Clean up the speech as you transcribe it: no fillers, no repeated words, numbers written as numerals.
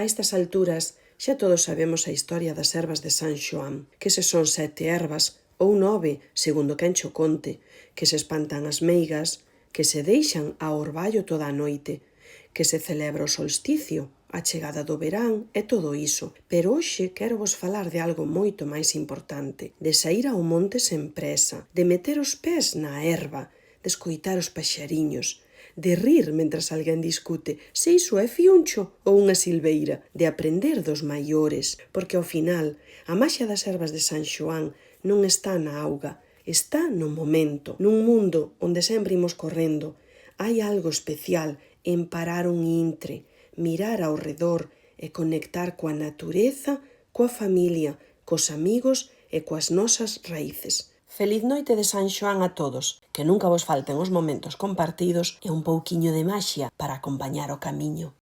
A estas alturas xa todos sabemos a historia das ervas de San Xoán, que se son 7 ervas, ou 9, segundo quen cho conte, que se espantan as meigas, que se deixan ao orballo toda a noite, que se celebra o solsticio, a chegada do verán e todo iso. Pero hoxe quero vos falar de algo moito máis importante, de saír ao monte sen presa, de meter os pés na erva, de escoitar os paxariños, de rir mentras alguén discute se iso é fiuncho ou unha silveira, de aprender dos maiores, porque ao final a maxia das ervas de San Xoán non está na auga, está no momento, nun mundo onde sempre imos correndo. Hai algo especial en parar un intre, mirar ao redor e conectar coa natureza, coa familia, cos amigos e coas nosas raíces. Feliz noite de San Xoán a todos, que nunca vos falten os momentos compartidos e un pouquiño de maxia para acompañar o camiño.